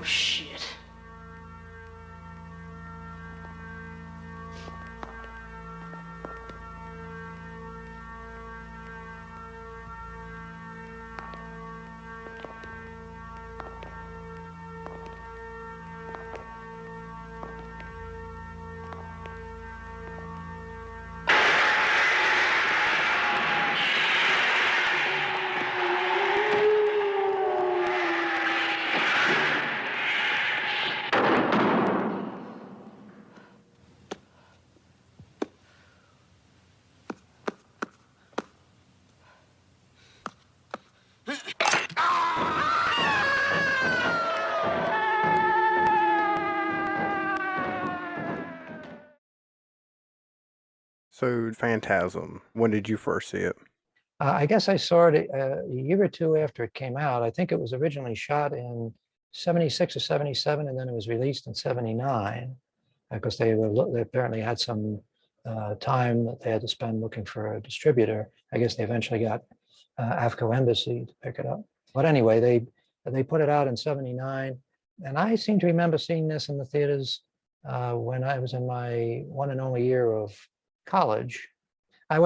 shit. So, Phantasm, when did you first see it? I guess I saw it a year or two after it came out. I think it was originally shot in 76 or 77, and then it was released in 79 because they apparently had some time that they had to spend looking for a distributor. I guess they eventually got Afghan Embassy to pick it up. But anyway, they put it out in 79, and I seem to remember seeing this in the theaters when I was in my one and only year of college. I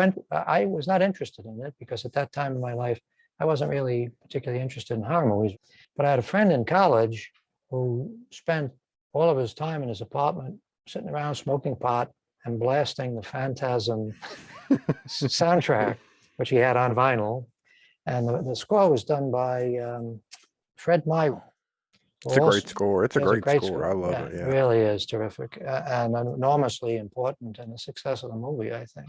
was not interested in it because at that time in my life, I wasn't really particularly interested in horror movies. But I had a friend in college who spent all of his time in his apartment sitting around smoking pot and blasting the Phantasm soundtrack, which he had on vinyl. And the score was done by Fred Myron. It's a great score. It's a great score. I love it. It Yeah. really is terrific and enormously important in the success of the movie, I think.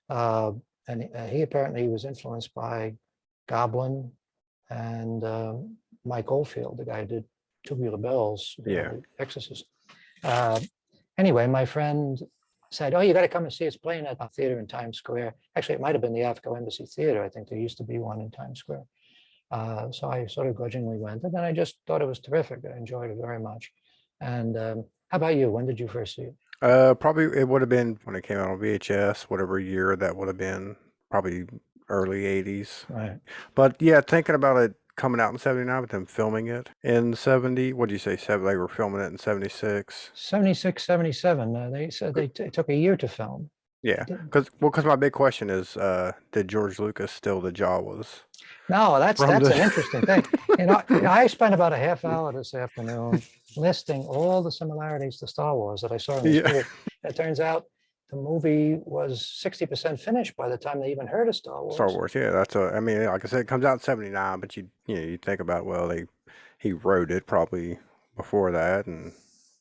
And he apparently was influenced by Goblin and Mike Oldfield, the guy who did Tubular Bells, Yeah. Exorcist. Anyway, my friend said, "Oh, you got to come and see it's playing at a theater in Times Square." Actually, it might have been the Afghan Embassy Theater. I think there used to be one in Times Square. So I sort of grudgingly went, and then I just thought it was terrific. I enjoyed it very much. And how about you? When did you first see it? Probably it would have been when it came out on VHS, whatever year that would have been, probably early 80s. Right. But yeah, thinking about it coming out in 79 with them filming it in 70, what do you say, they were filming it in 76? 76, 77. They said it took a year to film. Yeah, because my big question is, did George Lucas steal the Jawas? No, that's From an the- interesting thing. I spent about a half hour this afternoon listing all the similarities to Star Wars that I saw in the Yeah. theater. It turns out the movie was 60% finished by the time they even heard of Star Wars. Star Wars, yeah, I mean, like I said, it comes out in 79, but you think about, well, he wrote it probably before that, and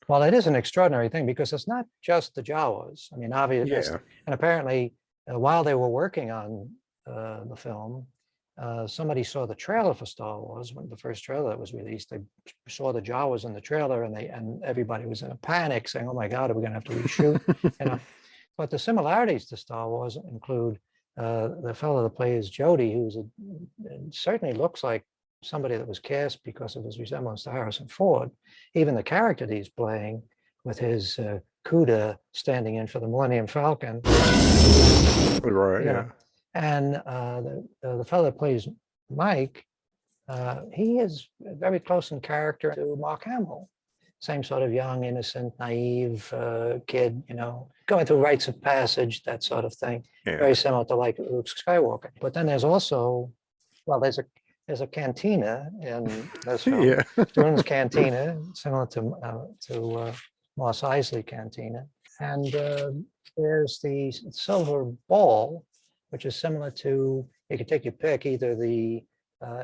Well, it is an extraordinary thing because it's not just the Jawas. I mean, obviously, yeah, and apparently, while they were working on the film, somebody saw the trailer for Star Wars when the first trailer that was released. They saw the Jawas in the trailer, and everybody was in a panic, saying, "Oh my God, are we going to have to reshoot?" But the similarities to Star Wars include the fellow that plays Jody, certainly looks like somebody that was cast because of his resemblance to Harrison Ford. Even the character that he's playing with his CUDA standing in for the Millennium Falcon. right, yeah. And the fellow that plays Mike, he is very close in character to Mark Hamill. Same sort of young, innocent, naive kid, going through rites of passage, that sort of thing. Yeah. Very similar to like Luke Skywalker. But then there's also, well, there's a cantina in this film. Yeah. Jordan's Cantina, similar to Mos Eisley Cantina. And there's the silver ball, which is similar to, you can take your pick, either the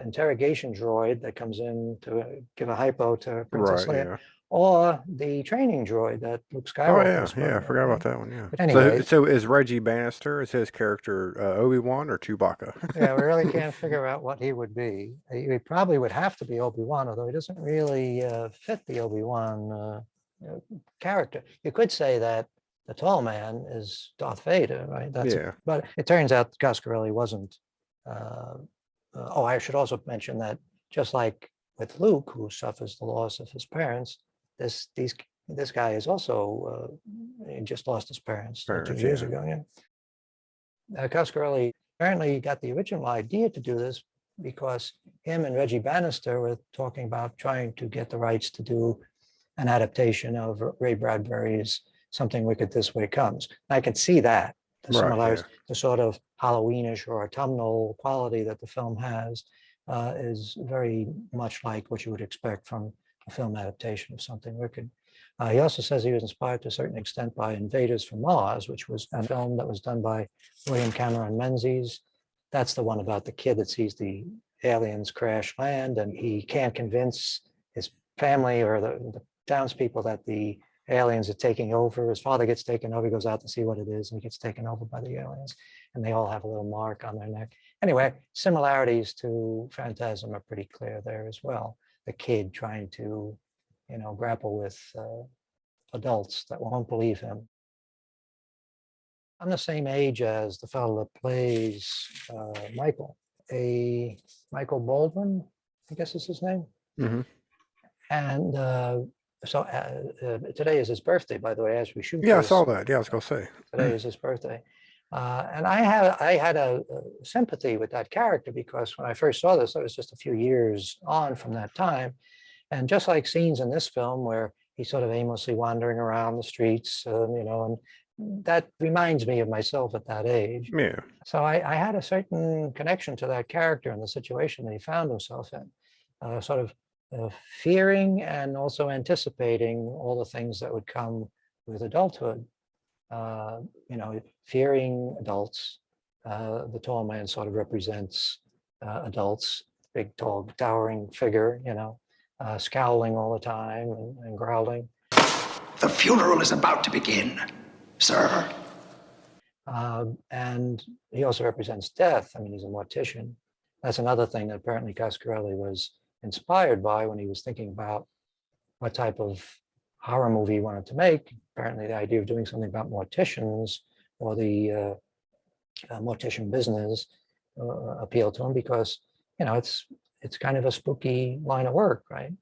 interrogation droid that comes in to give a hypo to Princess Right, Leia, yeah. or the training droid that Luke Oh Skywalker yeah, I forgot about that one. Yeah. But anyway, so is Reggie Bannister, is his character Obi-Wan or Chewbacca? yeah, we really can't figure out what he would be. He probably would have to be Obi-Wan, although he doesn't really fit the Obi-Wan character. You could say that the tall man is Darth Vader, right? Yeah. But it turns out Coscarelli wasn't. I should also mention that just like with Luke, who suffers the loss of his parents, this guy is also he just lost his parents 2 years ago. Yeah. Coscarelli apparently got the original idea to do this because him and Reggie Bannister were talking about trying to get the rights to do an adaptation of Ray Bradbury's Something Wicked This Way Comes. I could see that, the Right. Yeah. similarities, the sort of Halloweenish or autumnal quality that the film has is very much like what you would expect from a film adaptation of Something Wicked. He also says he was inspired to a certain extent by Invaders from Mars, which was a film that was done by William Cameron Menzies. That's the one about the kid that sees the aliens crash land, and he can't convince his family or the townspeople that the aliens are taking over. His father gets taken over, he goes out to see what it is, and he gets taken over by the aliens, and they all have a little mark on their neck. Anyway, similarities to Phantasm are pretty clear there as well. The kid trying to, grapple with adults that won't believe him. I'm the same age as the fellow that plays Michael, Michael Baldwin, I guess is his name. Mm-hmm. And today is his birthday, by the way, as we shoot. Yeah, I saw that. Yeah, I was gonna say today is his birthday. And I had a sympathy with that character because when I first saw this, I was just a few years on from that time. And just like scenes in this film where he's sort of aimlessly wandering around the streets, and that reminds me of myself at that age. yeah. So I had a certain connection to that character and the situation that he found himself in, sort of fearing and also anticipating all the things that would come with adulthood. Fearing adults. The tall man sort of represents adults, big, tall, towering figure, scowling all the time and growling. The funeral is about to begin, sir. And he also represents death. I mean, he's a mortician. That's another thing that apparently Coscarelli was inspired by when he was thinking about what type of horror movie he wanted to make. Apparently the idea of doing something about morticians or the mortician business appealed to him because, it's kind of a spooky line of work, right?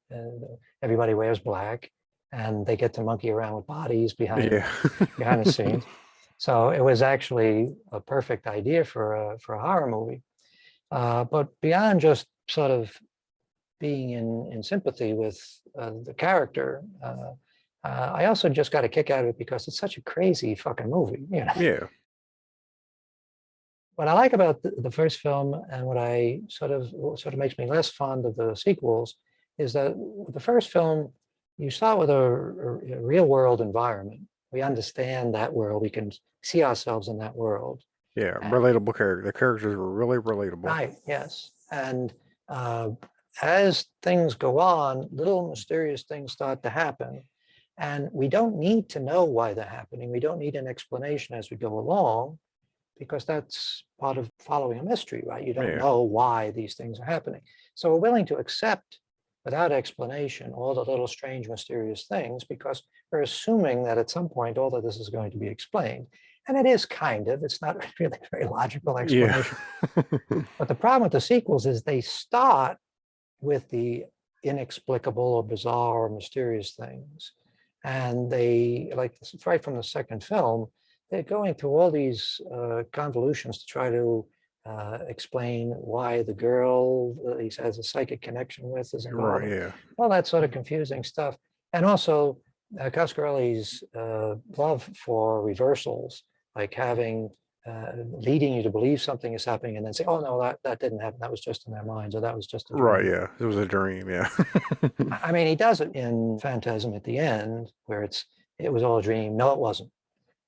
Everybody wears black and they get to monkey around with bodies behind the scenes. So it was actually a perfect idea for a horror movie. But beyond just sort of being in sympathy with the character, I also just got a kick out of it because it's such a crazy fucking movie. Yeah. What I like about the first film and what I sort of makes me less fond of the sequels is that the first film, you start with a real world environment. We understand that world. We can see ourselves in that world. Yeah, relatable character. The characters were really relatable. Right, yes. And as things go on, little mysterious things start to happen. And we don't need to know why they're happening. We don't need an explanation as we go along, because that's part of following a mystery, right? You don't know why these things are happening. So we're willing to accept without explanation all the little strange, mysterious things, because we're assuming that at some point all of this is going to be explained. And it is kind of, it's not really a very logical explanation. Yeah. But the problem with the sequels is they start with the inexplicable or bizarre or mysterious things. And they, like right from the second film, they're going through all these convolutions to try to explain why the girl that he has a psychic connection with is involved. Right, yeah. All that sort of confusing stuff. And also Coscarelli's love for reversals, like having leading you to believe something is happening and then say, oh no, that didn't happen. That was just in their minds, or that was just a dream. Right, yeah. It was a dream, yeah. I mean, he does it in Phantasm at the end, where it was all a dream. No, it wasn't.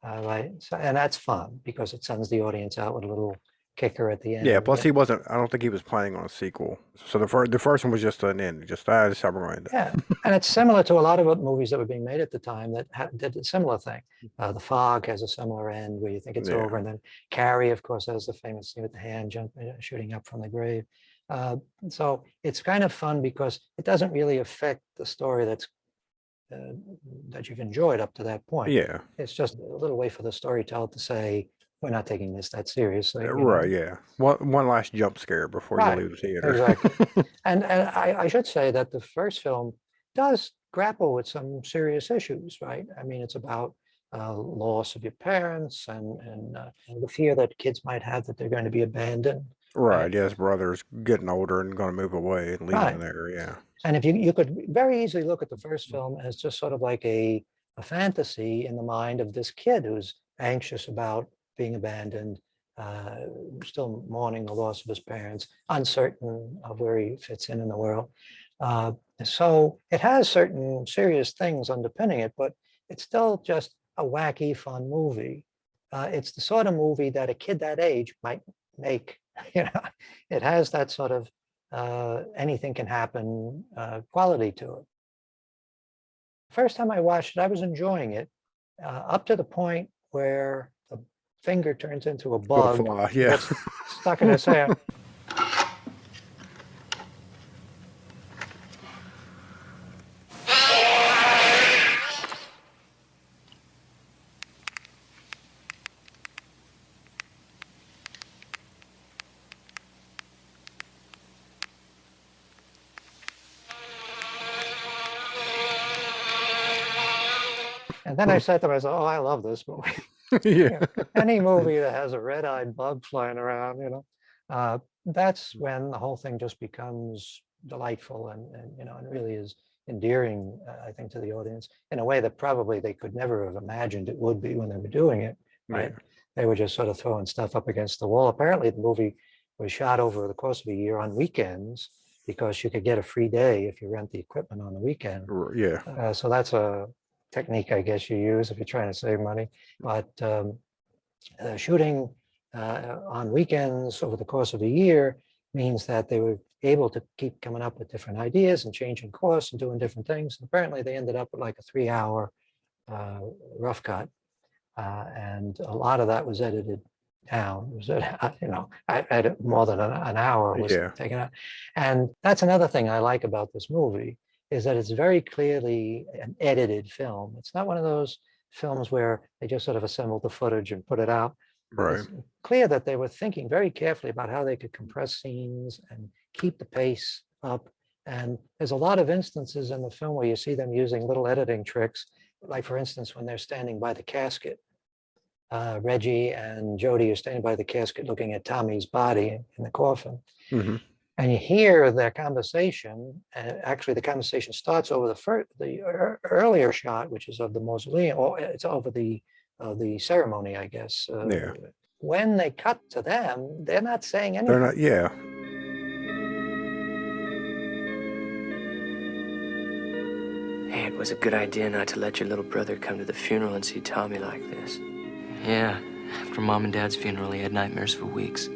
Right. So, and that's fun because it sends the audience out with a little kicker at the end. Yeah, plus he wasn't, I don't think he was planning on a sequel. So the first one was just an end, just how we're going to. Yeah, and it's similar to a lot of movies that were being made at the time that did a similar thing. The Fog has a similar end where you think it's over, and then Carey, of course, has the famous scene with the hand shooting up from the grave. So it's kind of fun because it doesn't really affect the story that you've enjoyed up to that point. Yeah. It's just a little way for the storyteller to say, we're not taking this that seriously. Right, yeah. One last jump scare before you leave the theater. Exactly. and I should say that the first film does grapple with some serious issues, right? I mean, it's about loss of your parents and the fear that kids might have that they're going to be abandoned Right. Yeah, his brother's getting older and going to move away and leave him Right. there. Yeah. And if you could very easily look at the first film as just sort of like a fantasy in the mind of this kid who's anxious about being abandoned, uh, still mourning the loss of his parents, uncertain of where he fits in the world. Uh, so it has certain serious things underpinning it, but it's still just a wacky, fun movie. It's the sort of movie that a kid that age might make. You know, it has that sort of anything can happen quality to it. First time I watched it, I was enjoying it up to the point where the finger turns into a Little bug, fly. Yeah. gets stuck in his hair. And then I said to myself, oh, I love this movie. Yeah. You know, any movie that has a red-eyed bug flying around, that's when the whole thing just becomes delightful and really is endearing, I think, to the audience in a way that probably they could never have imagined it would be when they were doing it, right? Yeah. They were just sort of throwing stuff up against the wall. Apparently, the movie was shot over the course of a year on weekends because you could get a free day if you rent the equipment on the weekend. Yeah. So that's a technique, I guess, you use if you're trying to save money. But shooting on weekends over the course of a year means that they were able to keep coming up with different ideas and changing course and doing different things. And apparently, they ended up with like a 3-hour rough cut, and a lot of that was edited down. It was, I edit more than an hour was Yeah. taken out. And that's another thing I like about this movie is that it's very clearly an edited film. It's not one of those films where they just sort of assembled the footage and put it out. Right. It's clear that they were thinking very carefully about how they could compress scenes and keep the pace up. And there's a lot of instances in the film where you see them using little editing tricks, like for instance, when they're standing by the casket. Reggie and Jody are standing by the casket looking at Tommy's body in the coffin. Mm-hmm. And you hear their conversation, and actually the conversation starts over the earlier shot, which is of the mausoleum, or it's over the ceremony, I guess. Yeah. When they cut to them, they're not saying anything. They're not. Yeah. Hey, it was a good idea not to let your little brother come to the funeral and see Tommy like this. Yeah, after Mom and Dad's funeral, he had nightmares for weeks.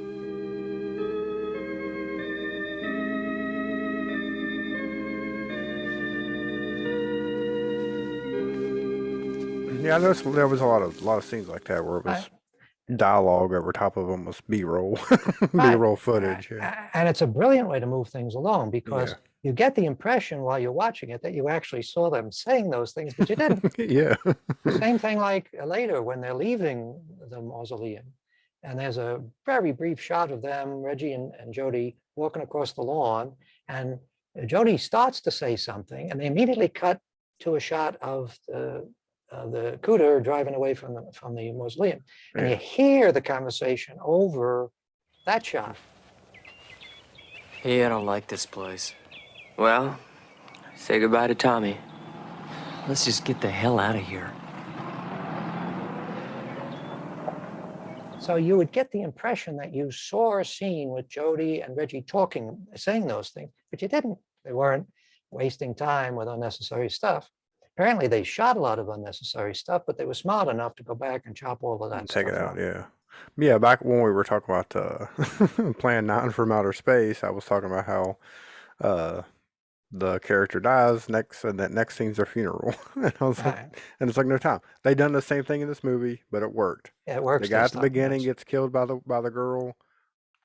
Yeah, I noticed there was a lot of scenes like that where it was dialogue over top of them was B-roll, B-roll footage. Yeah. And it's a brilliant way to move things along because Yeah. you get the impression while you're watching it that you actually saw them saying those things, but you didn't. Yeah. Same thing like later when they're leaving the mausoleum. And there's a very brief shot of them, Reggie and Jody, walking across the lawn. And Jody starts to say something, and they immediately cut to a shot of the cooter driving away from the mausoleum. And Yeah. you hear the conversation over that shot. Hey, I don't like this place. Well, say goodbye to Tommy. Let's just get the hell out of here. So you would get the impression that you saw a scene with Jody and Reggie talking, saying those things, but you didn't. They weren't wasting time with unnecessary stuff. Apparently they shot a lot of unnecessary stuff, but they were smart enough to go back and chop all of that And stuff take it out. out. Yeah. Yeah. Back when we were talking about Plan 9 from Outer Space, I was talking about how the character dies and that next scene's their funeral. And I was like, Right. and it's like no time. They done the same thing in this movie, but it worked. It works. The guy this at the time, beginning yes. gets killed by the girl.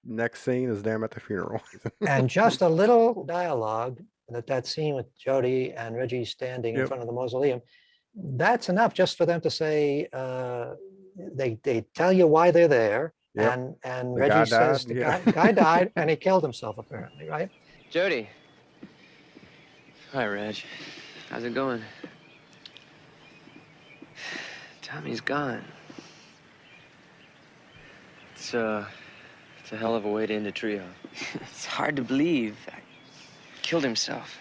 Next scene is them at the funeral. And just a little dialogue that scene with Jody and Reggie standing in Yep. front of the mausoleum, that's enough just for them to say, they tell you why they're there. Yep. And The Reggie guy says died, the yeah. guy died and he killed himself apparently, right? Jody. Hi, Reg. How's it going? Tommy's gone. It's a a hell of a way to end a trio. It's hard to believe. Killed himself.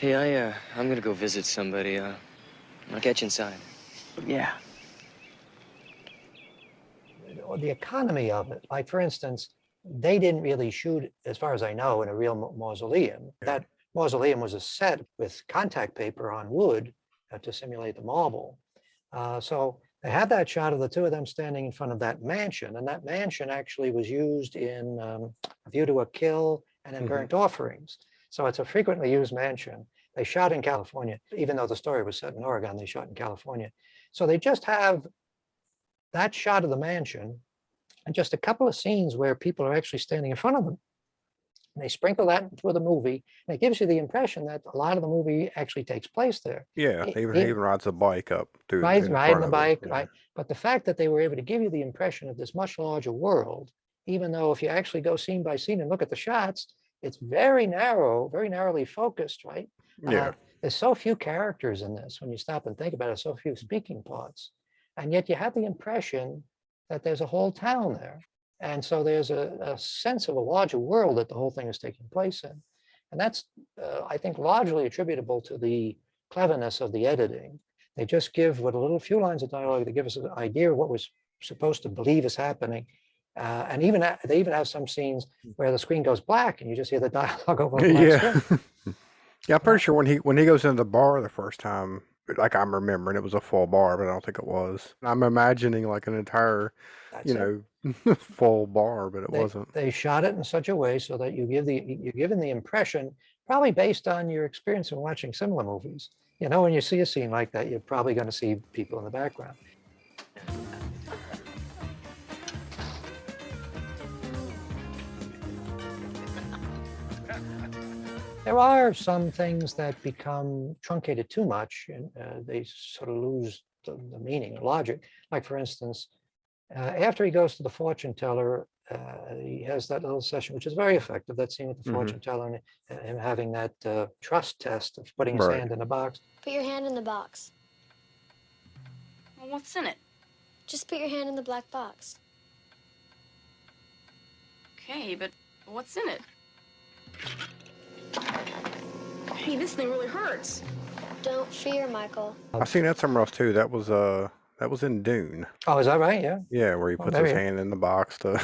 Hey, I'm gonna go visit somebody. I'll catch you inside. Yeah. The economy of it, like for instance, they didn't really shoot, as far as I know, in a real mausoleum. That mausoleum was a set with contact paper on wood to simulate the marble. So they had that shot of the two of them standing in front of that mansion, and that mansion actually was used in A View to a Kill and in Burnt Offerings. So it's a frequently used mansion. They shot in California, even though the story was set in Oregon, they shot in California. So they just have that shot of the mansion and just a couple of scenes where people are actually standing in front of them. And they sprinkle that through the movie, and it gives you the impression that a lot of the movie actually takes place there. Yeah, he even rides a bike up through Riding the bike, yeah. right? But the fact that they were able to give you the impression of this much larger world, even though if you actually go scene by scene and look at the shots, it's very narrow, very narrowly focused, right? Yeah. There's so few characters in this when you stop and think about it, so few speaking parts. And yet you have the impression that there's a whole town there. And so there's a sense of a larger world that the whole thing is taking place in. And that's, I think, largely attributable to the cleverness of the editing. They just give with a little few lines of dialogue, they give us an idea of what we're supposed to believe is happening. And even they even have some scenes where the screen goes black and you just hear the dialogue over the black screen. Yeah, I'm pretty sure when he goes into the bar the first time, like I'm remembering, it was a full bar, but I don't think it was. I'm imagining like an entire, full bar, but it wasn't. They shot it in such a way so that you're given the impression, probably based on your experience in watching similar movies. You know, when you see a scene like that, you're probably going to see people in the background. There are some things that become truncated too much, and they sort of lose the meaning, the logic. Like, for instance, after he goes to the fortune teller, he has that little session, which is very effective, that scene with the fortune teller and him having that trust test of putting his hand in a box. Put your hand in the box. Well, what's in it? Just put your hand in the black box. Okay, but what's in it? Hey, this thing really hurts. Don't fear, Michael. I've seen that somewhere else too. That was in Dune. Oh, is that right? Yeah. Yeah, where he puts his hand in the box to.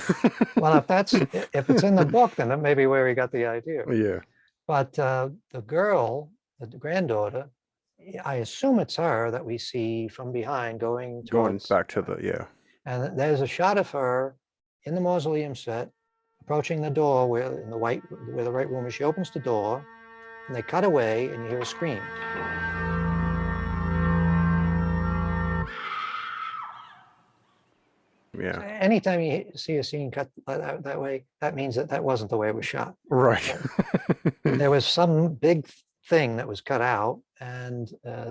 Well, if it's in the book, then that may be where he got the idea. Yeah. But the girl, the granddaughter, I assume it's her that we see from behind going back to the And there's a shot of her in the mausoleum set, approaching the door where the right room is. She opens the door, and they cut away, and you hear a scream. Yeah. So anytime you see a scene cut that way, that means that wasn't the way it was shot. Right. There was some big thing that was cut out, and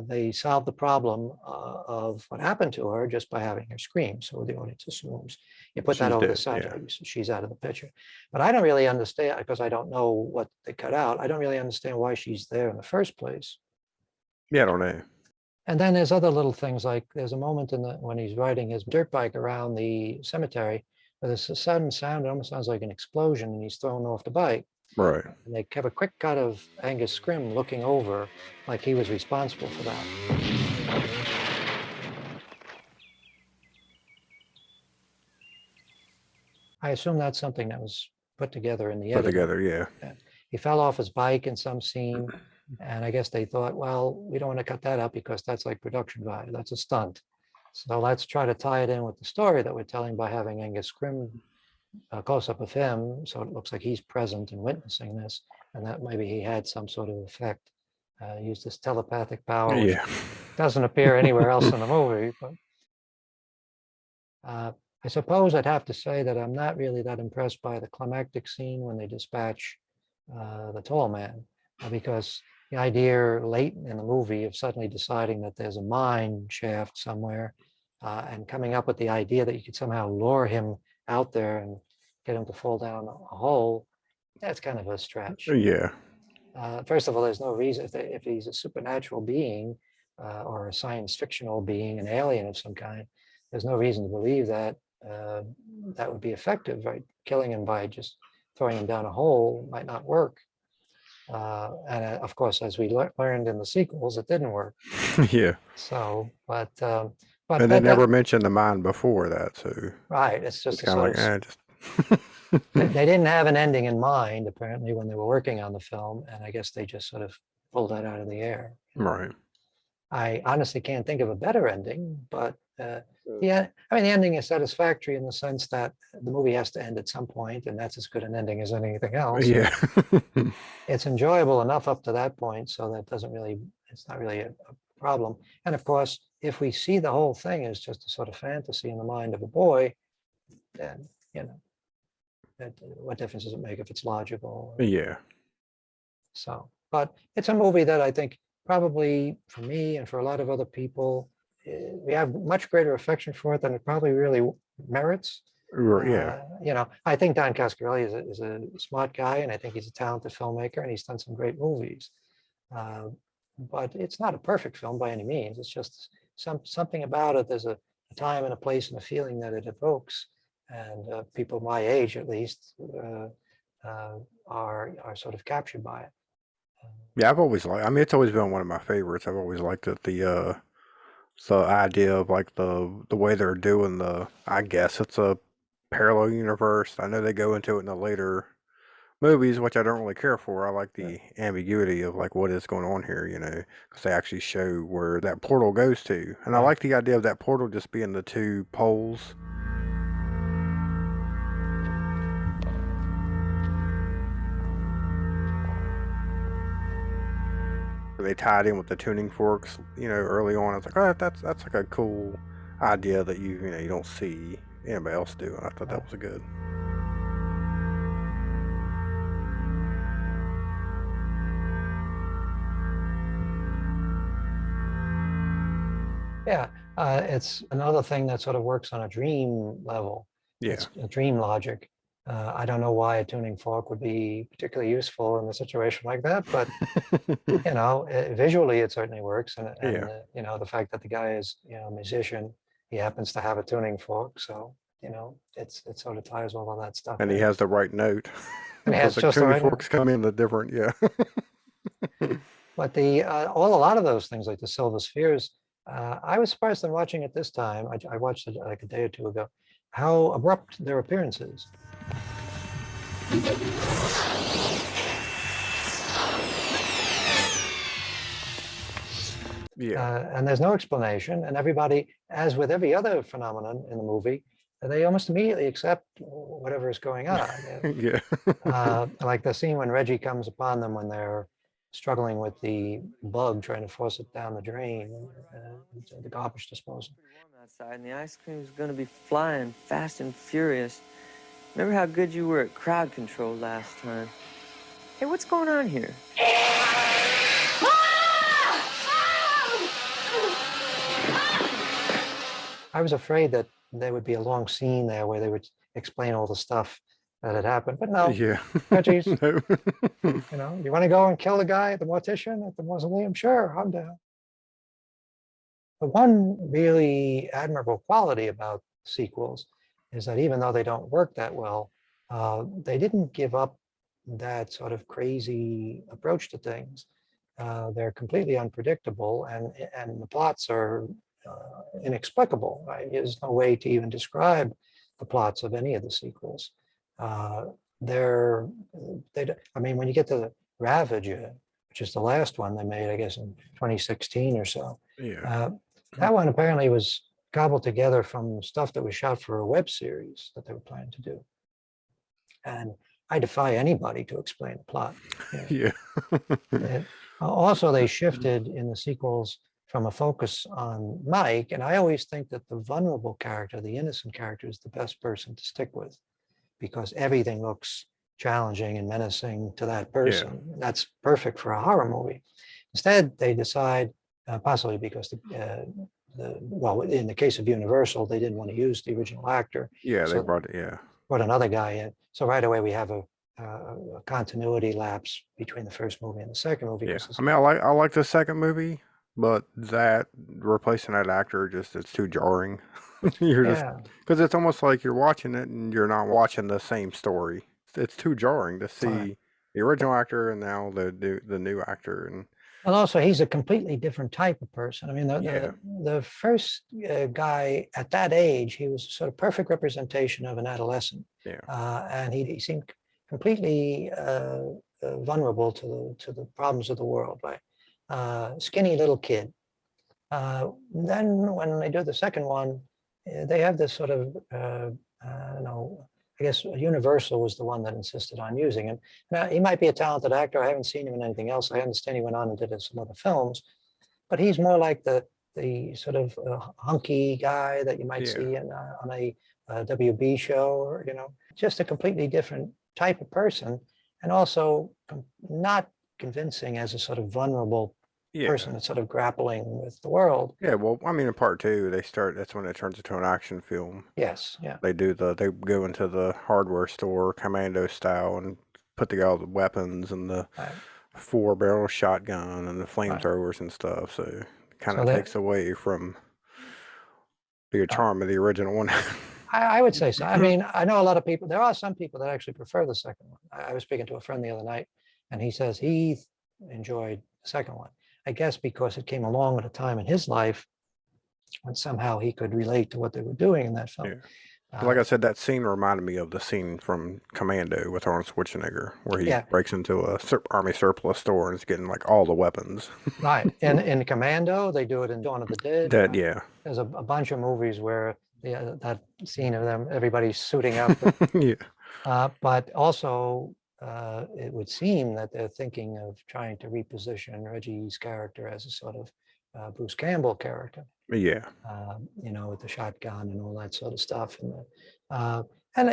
they solved the problem of what happened to her just by having her scream. So the audience assumes you put that over the side, she's out of the picture. But I don't really understand, because I don't know what they cut out. I don't really understand why she's there in the first place. Yeah, I don't know. And then there's other little things, like there's a moment when he's riding his dirt bike around the cemetery, where there's a sudden sound. It almost sounds like an explosion, and he's thrown off the bike. Right. And they have a quick cut of Angus Scrimm looking over, like he was responsible for that. I assume that's something that was put together in the editing. Put together, yeah. He fell off his bike in some scene, and I guess they thought, well, we don't want to cut that out because that's like production value. That's a stunt. So let's try to tie it in with the story that we're telling by having Angus Scrimm, a close-up of him, so it looks like he's present and witnessing this, and that maybe he had some sort of effect. Used this telepathic power, which doesn't appear anywhere else in the movie. But I suppose I'd have to say that I'm not really that impressed by the climactic scene when they dispatch the tall man, because the idea late in the movie of suddenly deciding that there's a mine shaft somewhere and coming up with the idea that you could somehow lure him out there and get him to fall down a hole, that's kind of a stretch. Yeah. First of all, there's no reason, if he's a supernatural being or a science fictional being, an alien of some kind, there's no reason to believe that that would be effective, right? Killing him by just throwing him down a hole might not work. And of course, as we learned in the sequels, it didn't work. Yeah. So, but And they never mentioned the mind before that, so right, it's it's just a kind of sort like, of they didn't have an ending in mind apparently when they were working on the film, and I guess they just sort of pulled that out of the air. right. I honestly can't think of a better ending, but yeah, I mean, the ending is satisfactory in the sense that the movie has to end at some point, and that's as good an ending as anything else. Yeah. It's enjoyable enough up to that point, so that doesn't really, it's not really a problem. And of course, if we see the whole thing as just a sort of fantasy in the mind of a boy, then, you know, what difference does it make if it's logical? Yeah. So, but it's a movie that I think probably for me and for a lot of other people, we have much greater affection for it than it probably really merits. Yeah. You know, I think Don Coscarelli is a smart guy, and I think he's a talented filmmaker, and he's done some great movies. But it's not a perfect film by any means. It's just something about it. There's a time and a place and a feeling that it evokes, and people my age, at least, are sort of captured by it. Yeah, I've always liked, I mean, it's always been one of my favorites. I've always liked it, the idea of like the way they're doing I guess it's a parallel universe. I know they go into it in the later movies, which I don't really care for. I like the ambiguity of like what is going on here, you know, because they actually show where that portal goes to. And I like the idea of that portal just being the two poles. They tied in with the tuning forks, you know, early on. I was like, oh, that's like a cool idea that you know you don't see anybody else do, and I thought that was good. Yeah, it's another thing that sort of works on a dream level. Yeah. It's a dream logic. I don't know why a tuning fork would be particularly useful in a situation like that, but you know, visually it certainly works. And you know, the fact that the guy is, you know, a musician, he happens to have a tuning fork, so you know, it sort of ties all of that stuff. And he has the right note. And he has the just the tuning right forks come in the different, yeah. But a lot of those things, like the Silver Spheres, I was surprised in watching it this time. I watched it like a day or two ago, how abrupt their appearance is. Yeah. And there's no explanation, and everybody, as with every other phenomenon in the movie, they almost immediately accept whatever is going on. Yeah. Like the scene when Reggie comes upon them when they're struggling with the bug, trying to force it down the drain, the garbage disposal. Warm outside, and the ice cream is going to be flying fast and furious. Remember how good you were at crowd control last time? Hey, what's going on here? I was afraid that there would be a long scene there where they would explain all the stuff that had happened, but no. Yeah. Reggie's, No. you know, you want to go and kill the guy, the mortician at the mausoleum? Sure, I'm down. The one really admirable quality about sequels is that even though they don't work that well, they didn't give up that sort of crazy approach to things. They're completely unpredictable, and the plots are inexplicable. Right? There's no way to even describe the plots of any of the sequels. I mean, when you get to the Ravager, which is the last one they made, I guess in 2016 or so. Yeah. That one apparently was cobbled together from stuff that was shot for a web series that they were planning to do. And I defy anybody to explain the plot. Yeah. Also, they shifted in the sequels from a focus on Mike, and I always think that the vulnerable character, the innocent character, is the best person to stick with, because everything looks challenging and menacing to that person. Yeah. That's perfect for a horror movie. Instead, they decide, possibly because well, in the case of Universal, they didn't want to use the original actor. Yeah, so they brought another guy in. So right away we have a continuity lapse between the first movie and the second movie. Yeah, I mean, I like the second movie. But that replacing that actor just it's too jarring. You're just Yeah, because it's almost like you're watching it and you're not watching the same story. It's too jarring to right. see the original actor and now the new actor and And also, he's a completely different type of person. I mean, yeah, the first guy at that age, he was sort of perfect representation of an adolescent, yeah, and he seemed completely vulnerable to the problems of the world, right? Skinny little kid. Then when they do the second one, they have this sort of, I don't know, I guess Universal was the one that insisted on using him. Now, he might be a talented actor. I haven't seen him in anything else. I understand he went on and did some other films, but he's more like the sort of hunky guy that you might yeah, see on a WB show, or, just a completely different type of person, and also not convincing as a sort of vulnerable yeah. person that's sort of grappling with the world. Yeah, well, I mean, in part two, that's when it turns into an action film. Yes, yeah. They go into the hardware store, commando style, and put together all the weapons and the Right, 4-barrel shotgun and the right. flamethrowers and stuff. So it kind So of that takes away from the right. charm of the original one. I would say so. I mean, I know a lot of people, there are some people that actually prefer the second one. I was speaking to a friend the other night, and he says he enjoyed the second one. I guess because it came along at a time in his life when somehow he could relate to what they were doing in that film. Yeah. Like Uh, I said, that scene reminded me of the scene from Commando with Arnold Schwarzenegger, where he yeah, breaks into a army surplus store and is getting like all the weapons. right. In Commando, they do it in Dawn of the Dead. That, yeah. There's a bunch of movies where that scene of them, everybody's suiting up. Yeah. But also, it would seem that they're thinking of trying to reposition Reggie's character as a sort of Bruce Campbell character, Yeah. with the shotgun and all that sort of stuff. And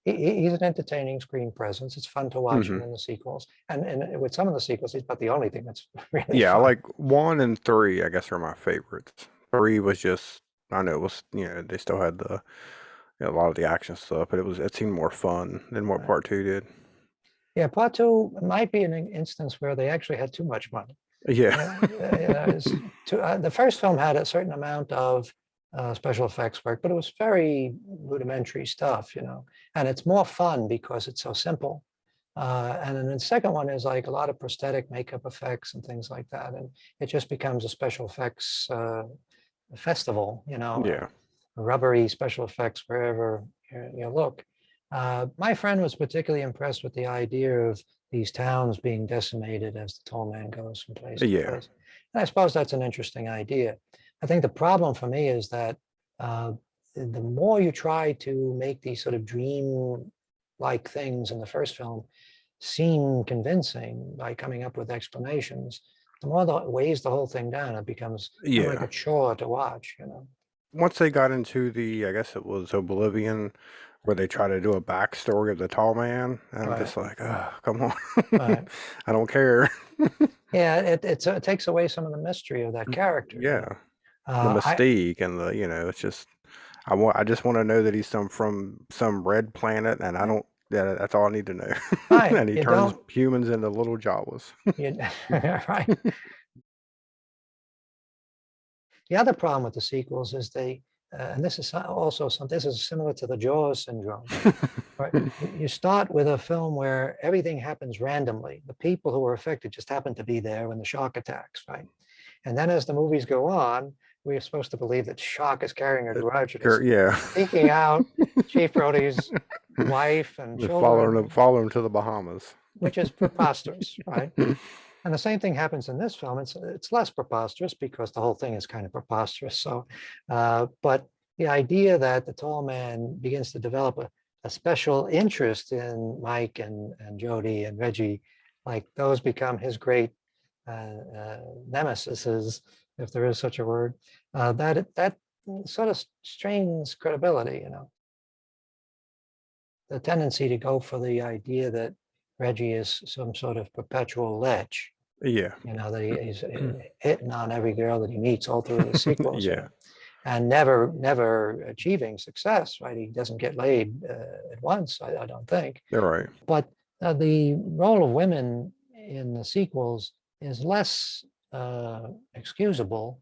he's an entertaining screen presence. It's fun to watch Hmm. him in the sequels. And with some of the sequels, he's about the only thing that's really Yeah, I fun. like 1 and 3, I guess, are my favorites. 3 was just, I know it was, they still had a lot of the action stuff, but it seemed more fun than what Right. part 2 did. Yeah, part two might be an instance where they actually had too much money. Yeah. The first film had a certain amount of special effects work, but it was very rudimentary stuff, and it's more fun because it's so simple. And then the second one is like a lot of prosthetic makeup effects and things like that. And it just becomes a special effects festival, Yeah. rubbery special effects wherever you look. My friend was particularly impressed with the idea of these towns being decimated as the tall man goes from place to Yeah. place. And I suppose that's an interesting idea. I think the problem for me is that the more you try to make these sort of dream-like things in the first film seem convincing by coming up with explanations, the more that weighs the whole thing down, it becomes kind of like Yeah. a chore to watch, Once they got into I guess it was Oblivion, where they try to do a backstory of the tall man, and I'm Right, just like, oh, come on. right. I don't care. Yeah, it takes away some of the mystery of that character. Yeah. The I mystique and it's just I just want to know that he's from some red planet, and I don't. Yeah, that's all I need to know. right. And he You turns don't. humans into little Jawas. You, right. The other problem with the sequels is and this is also something. This is similar to the Jaws syndrome. Right. You start with a film where everything happens randomly. The people who are affected just happen to be there when the shark attacks, right? And then as the movies go on, we're supposed to believe that shark is carrying a grudge and is Yeah. seeking out Chief Brody's wife and children, Follow him to the Bahamas. which is preposterous, right? And the same thing happens in this film. It's less preposterous because the whole thing is kind of preposterous. So, but the idea that the tall man begins to develop a special interest in Mike and Jody and Reggie, like those become his great nemesis, if there is such a word, that sort of strains credibility, The tendency to go for the idea that Reggie is some sort of perpetual lech, Yeah. that he's hitting on every girl that he meets all through the sequels, Yeah. and never achieving success, right? He doesn't get laid at once, I don't think. They're right. But the role of women in the sequels is less excusable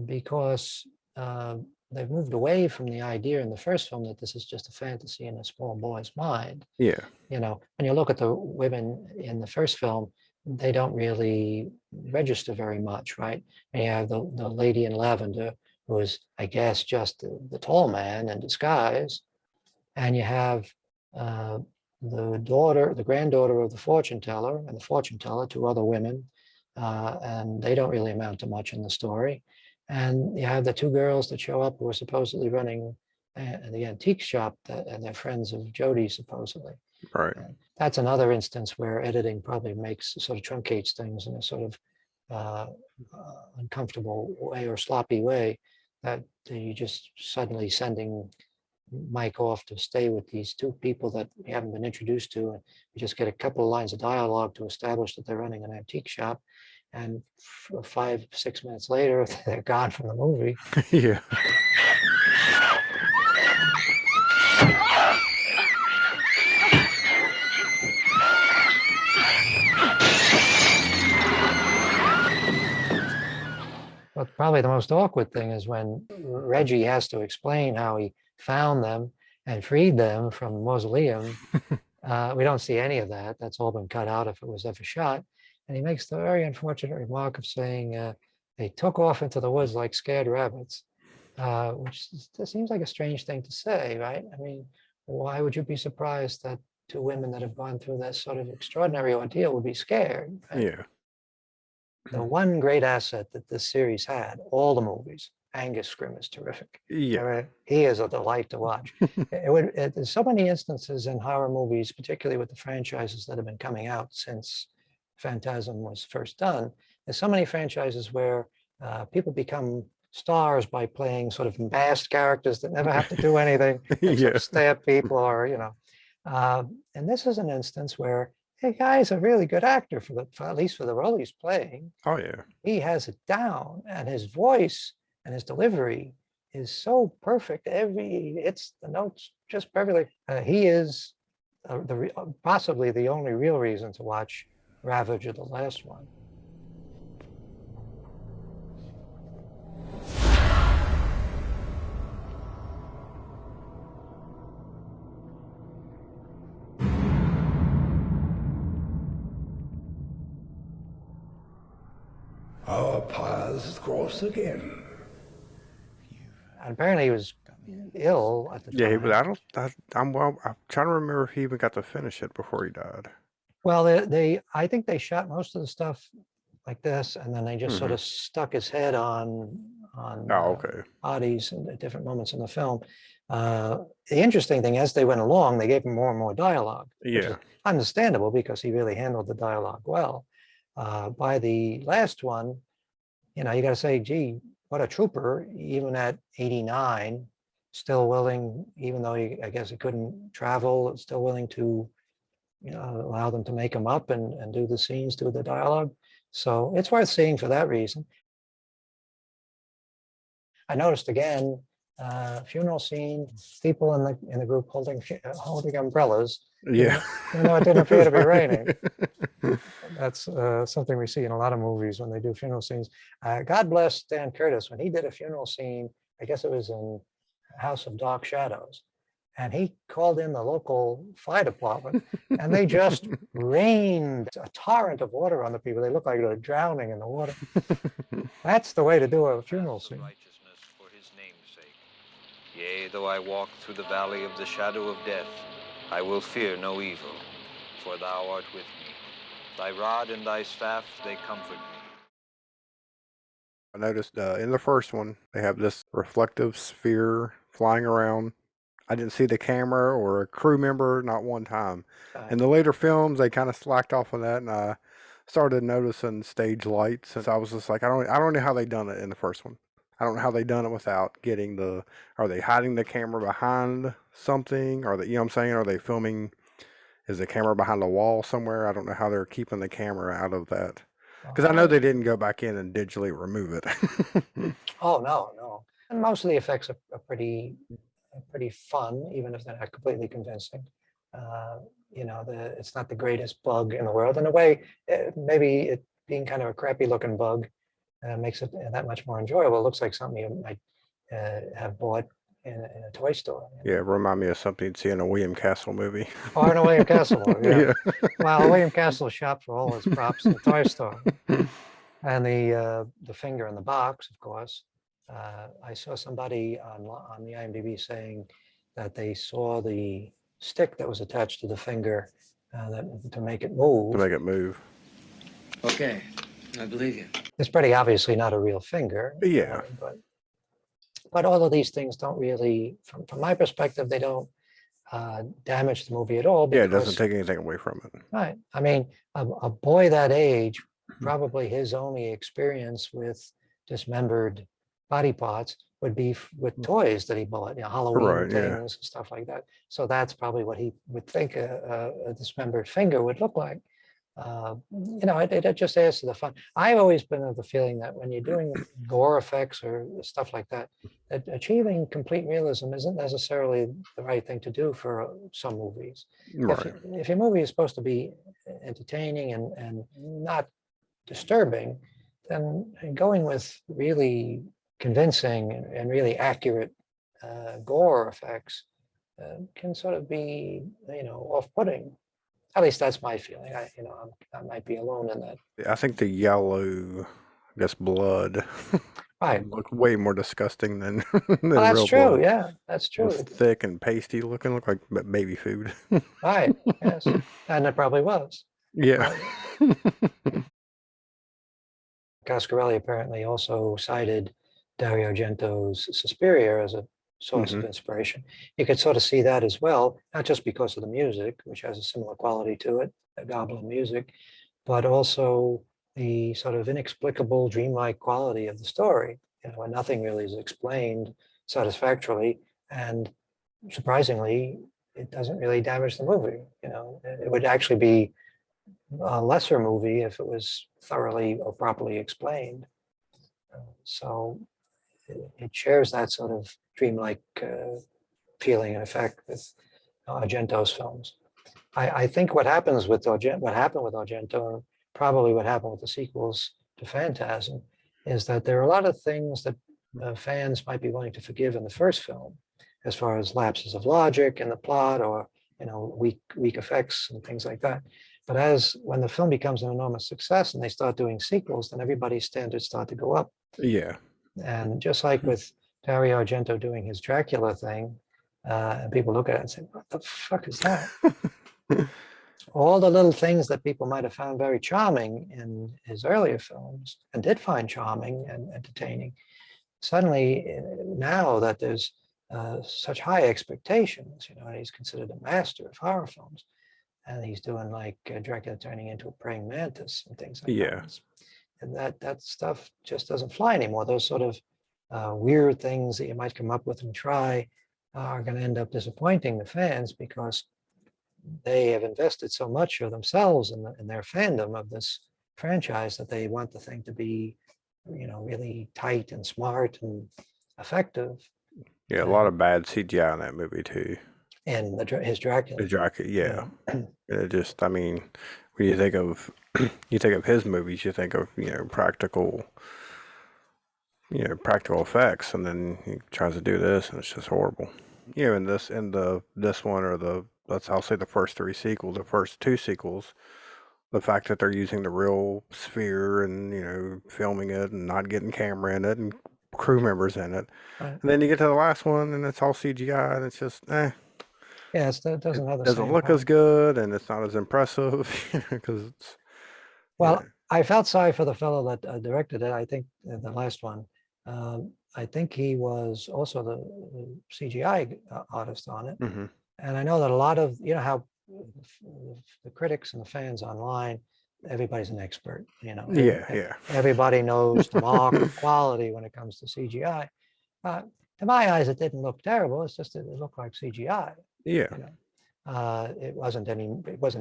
because they've moved away from the idea in the first film that this is just a fantasy in a small boy's mind. Yeah. You know, when you look at the women in the first film, they don't really register very much, right? And you have the lady in lavender, who is, I guess, just the tall man in disguise. And you have the granddaughter of the fortune teller, and the fortune teller, two other women, and they don't really amount to much in the story. And you have the two girls that show up who are supposedly running the antique shop, and they're friends of Jody, supposedly. Right. And that's another instance where editing probably sort of truncates things in a sort of uncomfortable way or sloppy way, that you just suddenly sending Mike off to stay with these two people that we haven't been introduced to, and you just get a couple of lines of dialogue to establish that they're running an antique shop, and 5, 6 minutes later they're gone from the movie. Yeah. But probably the most awkward thing is when Reggie has to explain how he found them and freed them from the mausoleum. We don't see any of that. That's all been cut out if it was ever shot. And he makes the very unfortunate remark of saying they took off into the woods like scared rabbits, which seems like a strange thing to say, right? I mean, why would you be surprised that two women that have gone through this sort of extraordinary ordeal would be scared? Right? Yeah. The one great asset that this series had, all the movies, Angus Scrimm is terrific. Yeah. I mean, he is a delight to watch. There's so many instances in horror movies, particularly with the franchises that have been coming out since Phantasm was first done. There's so many franchises where people become stars by playing sort of masked characters that never have to do anything except stab people, or, you know. And this is an instance where the guy's a really good actor for at least for the role he's playing. Oh yeah. He has it down, and his voice and his delivery is so perfect. It's the notes just perfectly. He is possibly the only real reason to watch Ravager, the last one. Our paths cross again. And apparently he was ill at the time. Yeah, I'm trying to remember if he even got to finish it before he died. Well, I think they shot most of the stuff like this, and then they just sort of stuck his head on bodies at different moments in the film. The interesting thing, as they went along, they gave him more and more dialogue. Which is understandable because he really handled the dialogue well. By the last one, you got to say, gee, what a trooper, even at 89, still willing, even though I guess he couldn't travel, still willing to allow them to make him up and do the scenes, do the dialogue. So it's worth seeing for that reason. I noticed again, funeral scene, people in the group holding umbrellas. Yeah. Even though it didn't appear to be raining. That's something we see in a lot of movies when they do funeral scenes. God bless Dan Curtis, when he did a funeral scene, I guess it was in House of Dark Shadows, and he called in the local fire department, and they just rained a torrent of water on the people. They looked like they were drowning in the water. That's the way to do a funeral scene. Righteousness for his name's sake. Yea, though I walk through the valley of the shadow of death, I will fear no evil, for thou art with me. Thy rod and thy staff, they comfort me. I noticed in the first one, they have this reflective sphere flying around. I didn't see the camera or a crew member not one time. In the later films, they kind of slacked off on that, and I started noticing stage lights. And so I was just like, I don't know how they done it in the first one. I don't know how they done it without getting are they hiding the camera behind something? Are they, you know what I'm saying? Are they filming, is the camera behind a wall somewhere? I don't know how they're keeping the camera out of that. Because I know they didn't go back in and digitally remove it. Oh, no. And most of the effects are pretty fun, even if they're not completely convincing. It's not the greatest bug in the world. In a way, maybe it being kind of a crappy looking bug makes it that much more enjoyable. It looks like something you might have bought in a toy store. Yeah, remind me of something you'd see in a William Castle movie. Or in a William Castle movie, yeah. Yeah. Well, William Castle shopped for all his props in the toy store. And the finger in the box, of course. I saw somebody on the IMDb saying that they saw the stick that was attached to the finger to make it move. To make it move. Okay, I believe you. It's pretty obviously not a real finger. Yeah. But all of these things don't really, from my perspective, they don't damage the movie at all. Yeah, it doesn't take anything away from it. Right. I mean, a boy that age, probably his only experience with dismembered body parts would be with toys that he bought, Halloween Right, things yeah. and stuff like that. So that's probably what he would think a dismembered finger would look like. It just adds to the fun. I've always been of the feeling that when you're doing gore effects or stuff like that, that achieving complete realism isn't necessarily the right thing to do for some movies. Right. If your movie is supposed to be entertaining and not disturbing, then going with really convincing and really accurate gore effects can sort of be, off-putting. At least that's my feeling. I might be alone in that. I think the yellow, I guess, blood Right. look way more disgusting than Well, that's real true. blood. Yeah, that's It true. was thick and pasty looking, looked like baby food. Right. Yes. And it probably was. Yeah. Coscarelli apparently also cited Dario Argento's Suspiria as a source of inspiration. You could sort of see that as well, not just because of the music, which has a similar quality to it, the goblin music, but also the sort of inexplicable dreamlike quality of the story, when nothing really is explained satisfactorily. And surprisingly, it doesn't really damage the movie. It would actually be a lesser movie if it was thoroughly or properly explained. So it shares that sort of dreamlike feeling and effect with Argento's films. I think what happened with Argento, and probably what happened with the sequels to Phantasm, is that there are a lot of things that fans might be willing to forgive in the first film, as far as lapses of logic in the plot or weak effects and things like that. But when the film becomes an enormous success and they start doing sequels, then everybody's standards start to go up. Yeah. And just like with Dario Argento doing his Dracula thing, and people look at it and say, what the fuck is that? All the little things that people might have found very charming in his earlier films and did find charming and entertaining, suddenly now that there's such high expectations, he's considered a master of horror films, and he's doing like Dracula turning into a praying mantis and things like that. And that stuff just doesn't fly anymore. Those sort of weird things that you might come up with and try are going to end up disappointing the fans because they have invested so much of themselves in their fandom of this franchise that they want the thing to be, really tight and smart and effective. Yeah, a lot of bad CGI in that movie too. And his Dracula. The Dracula, yeah. It just, I mean, when you think of his movies, you think of practical effects, and then he tries to do this, and it's just horrible. In this one, or I'll say the first three sequels, the first two sequels, the fact that they're using the real sphere and filming it and not getting camera in it and crew members in it, and then you get to the last one and it's all CGI and it's just Yes, that doesn't have the doesn't same look quality. as good, and it's not as impressive because it's. Well, I felt sorry for the fellow that directed it. I think the last one. I think he was also the CGI artist on it. Mm-hmm. And I know that a lot of, how the critics and the fans online, everybody's an expert, Yeah. Everybody knows the mark of quality when it comes to CGI. To my eyes, it didn't look terrible. It's just that it looked like CGI. Yeah. It wasn't